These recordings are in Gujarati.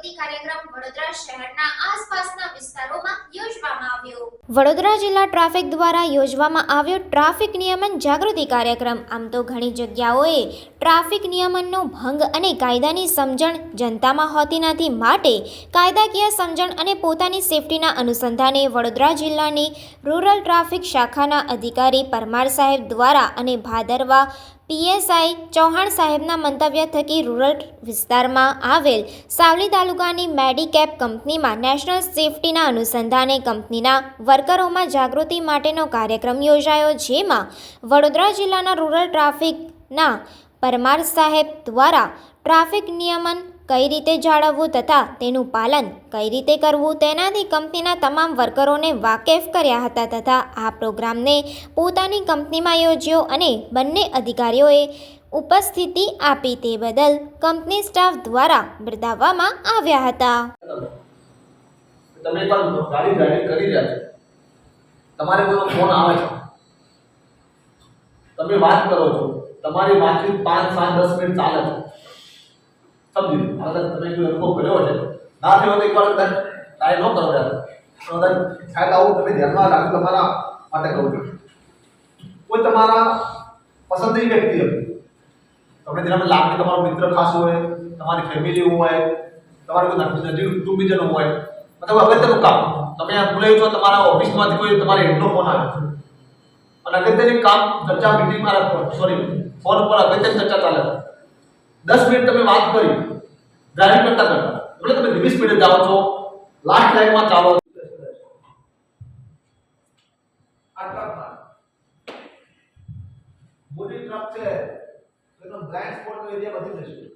જાગૃતિ કાર્યક્રમ વડોદરા શહેરના આસપાસના વિસ્તારોમાં યોજવામાં આવ્યો। વડોદરા જિલ્લા ટ્રાફિક દ્વારા યોજવામાં આવ્યો ટ્રાફિક નિયમન જાગૃતિ કાર્યક્રમ। આમ તો ઘણી જગ્યાઓએ ટ્રાફિક નિયમનનો ભંગ અને કાયદાની સમજણ જનતામાં હોતી નથી, માટે કાયદાકીય સમજણ અને પોતાની સેફટીના અનુસંધાને વડોદરા જિલ્લાની રૂરલ ટ્રાફિક શાખાના અધિકારી પરમાર સાહેબ દ્વારા અને ભાદરવા પીએસઆઈ ચૌહાણ સાહેબના મંતવ્ય થકી રૂરલ વિસ્તારમાં આવેલ સાવલી તાલુકાની મેડીકેપ કંપનીમાં નેશનલ સેફટીના અનુસંધાને કંપનીના વર્કરોમાં જાગૃતિ માટેનો કાર્યક્રમ યોજાયો, જેમાં વડોદરા જિલ્લાના રૂરલ ટ્રાફિકના પરમાર સાહેબ દ્વારા ટ્રાફિક નિયમન કઈ રીતે જાળવવું તથા તેનું પાલન કઈ રીતે કરવું તેનાથી કંપનીના તમામ વર્કરોને વાકેફ કર્યા હતા તથા આ પ્રોગ્રામને પોતાની કંપનીમાં યોજ્યો અને બંને અધિકારીઓએ ઉપસ્થિતિ આપી તે બદલ કંપની સ્ટાફ દ્વારા બિરદાવવામાં આવ્યા હતા। તમે પણ ગાડી ડ્રાઇવિંગ કરી રહ્યા છો, તમારે કોઈનો ફોન આવે છે, તમે વાત કરો છો, તમારી વાતચીત 5, 7, 10 મિનિટ ચાલે છે, સમજી લો અગર તમે કોઈ અનુભવ કર્યો છે ના થયો તો એકવાર ટ્રાય ન કરો યાર, અગર શાયદ આવું તમે ધ્યાનમાં રાખો, તમારા માટે કહું છું। કોઈ તમારા પસંદની વ્યક્તિ હોય, તમને જેનામાં લાગે તમારો મિત્ર ખાસ હોય, તમારી ફેમિલી હોય, તમારું કોઈ નજીક કુટુંબીજનો હોય, મતલબ અગત્યનું કામ તમે આ ભૂલાઈ છો, તમારા ઓફિસમાંથી કોઈ તમારા હેડનો ફોન આવે છે અને અગત્યની કામ ચર્ચા મીટિંગમાં ફોન પર અગત્યની ચર્ચા ચાલે છે, 10 મિનિટ તમે વાત કરી ડ્રાઇવિંગ કરતા એટલે તમે ધીમી સ્પીડે જાઓ છો, લાસ્ટ લાઈનમાં ચાલો મોટી ટ્રક છે એનો બ્લાઇન્ડ સ્પોટનો એરિયા વધી જશે,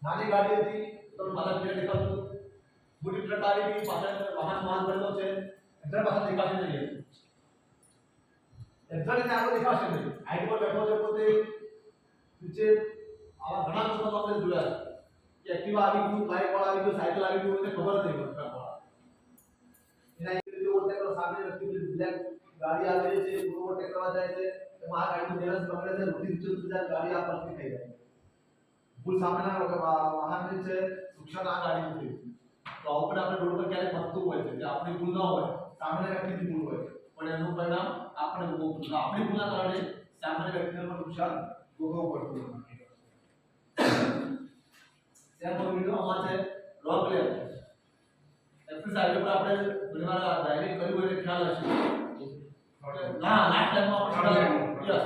નાની ગાડી હતી તો મારા ક્લિયર દેખાતું, મોટી ટ્રક આવી ગઈ પાછળ વાહન ભરેલો છે એટલે પાછળ દેખાશે નહીં, એક્ઝેક્ટલી આગળ દેખાશે નહીં, હાઈટ પર બેઠો છે પોતે નીચે આવા ઘણા લોકો આપણે જોયા છે કે એક્ટિવા આવી ગયું, બાઇક વાળા આવી ગયું, સાયકલ આવી ગયું, એને ખબર જ નહીં પડતી એના એક રીતે ઓવરટેક કરવા સામે વ્યક્તિ બ્લેક ગાડી આવે છે, ઓવરટેક કરવા જાય છે, એમાં આ ગાડીનું બેલેન્સ બગડે છે, રૂટી નીચે ઉતરી જાય, ગાડી આ પલટી થઈ જાય, ભૂલ સામેના વાહનની છે, નુકસાન આ ગાડી ઉતરી, તો આવું પણ આપણે રોડ પર ક્યારેક બનતું હોય છે કે આપણી ભૂલ ન હોય, સામેના વ્યક્તિની ભૂલ હોય, પણ એનું પરિણામ આપણે ભોગવવું પડે, આપણી ભૂલના કારણે સામેના વ્યક્તિને પણ નુકસાન ભોગવવું પડતું હોય। ત્યાં વિડિયો આમાં છે રોંગ લેન, એક્સિસ હાઈવે પર આપણે ઘણીવાર ડ્રાઇવિંગ કર્યું એટલે ખ્યાલ હશે ના લાસ્ટ ટાઈમમાં આપણે યસ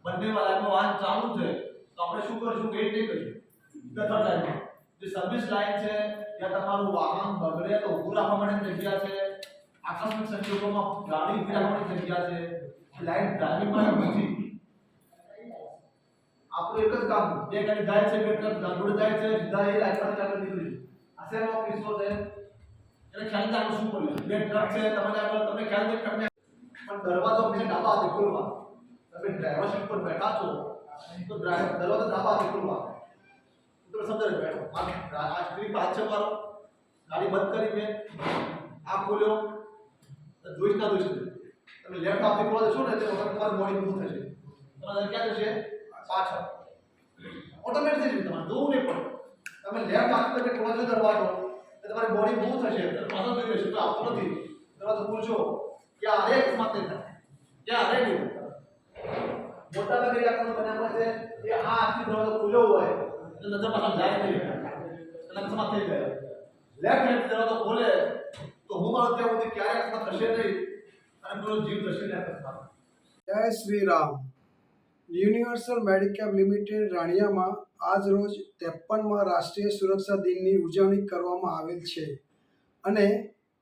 બંને લાઈનમાં વાહન ચાલુ છે તો આપણે શું કરશું, વેઇટ નહીં કરીશું, સીધા લાઈનમાં જે સર્વિસ લાઈન છે ત્યાં તમારું વાહન બગડે તો ઊભું રાખવા માટેની જગ્યા છે, આકસ્મિક સંજોગોમાં ગાડી ઊભી રાખવાની જગ્યા છે, લાઈન ડ્રાઇવિંગ માટે નથી, આપણું એક જ કામ જે ગાડી જાય છે બે ટ્રક ગાડી જાય છે સીધા એ લાઈન પર ચાલે નીકળી આસેનો કિસ્સો છે એને ખ્યાલ રાખવું શું પડ્યું, બે ટ્રક છે તમારે આગળ તમને ખ્યાલ નથી કરને પણ દરવાજો હંમેશા ડાબા હાથે ખોલવા, તમે ડ્રાઈવર સીટ પર બેઠા છો તો દરવાજો ડાબા હાથે ખોલવા, તો સમજાય બેઠો આ સ્ક્રીન પાછળ છે મારો ગાડી બંધ કરી મેં આ ખોલ્યો તો જોઈશ ના જોઈશ તમે લેફ્ટ હાથે ખોલવા જશો ને તો તમારું બોડી મૂવ થશે, તમારે ક્યાં જશે પાછળ ઓટોમેટિકલી તમારે જોવું નહીં પડે, તમે લેફ્ટ હાથ પર ખોલજો દરવાજો તો તમારી બોડી મૂવ થશે, પાછળ જોઈ લેશો તો આવતો નથી, દરવાજો ખોલશો કે આ એક માત્ર થાય ક્યાં અરે નહીં મોટા ભાગે આપણને બનાવવા છે કે આ આખી દરવાજો ખુલ્લો હોય એટલે નજર પાછળ જાય નહીં એટલે અકસ્માત થઈ જાય, લેફ્ટ હેન્ડ દરવાજો ખોલે તો હું મારું ત્યાં સુધી ક્યારે અકસ્માત થશે નહીં અને પૂરો જીવ થશે નહીં અકસ્માત। જય Shri Ram. Universal medicap limited રાણિયામાં આજ રોજ 53મા રાષ્ટ્રીય સુરક્ષા દિનની ઉજવણી કરવામાં આવેલ છે અને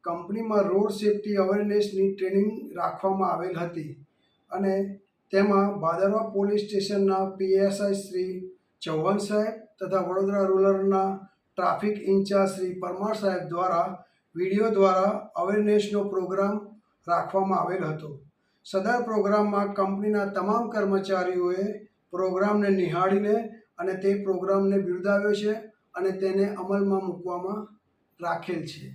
કંપનીમાં રોડ સેફટી અવેરનેસની ટ્રેનિંગ રાખવામાં આવેલ હતી અને તેમાં ભાદરવા પોલીસ સ્ટેશનના પીએસઆઈ શ્રી ચૌહાણ સાહેબ તથા વડોદરા રૂરલના ટ્રાફિક ઇન્ચાર્જ શ્રી પરમાર સાહેબ દ્વારા વિડીયો દ્વારા અવેરનેસનો પ્રોગ્રામ રાખવામાં આવેલ હતો। સદર પ્રોગ્રામમાં કંપનીના તમામ કર્મચારીઓએ પ્રોગ્રામને નિહાળીને અને તે પ્રોગ્રામને બિરદાવ્યો છે અને તેને અમલમાં મૂકવામાં રાખેલ છે।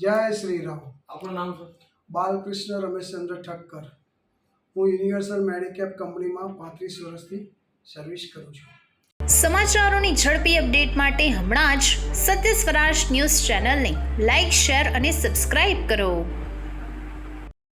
જય શ્રી રામ। આપણું નામ શું? બાલકૃષ્ણ રમેશચંદ્ર ઠક્કર। હું યુનિવર્સલ મેડિકેપ કંપનીમાં 35 વર્ષથી સર્વિસ કરું છું। સમાચારોની ઝડપી અપડેટ માટે હમણાં જ સત્ય સ્વરાજ ન્યૂઝ ચેનલને લાઇક, શેર અને સબસ્ક્રાઇબ કરો.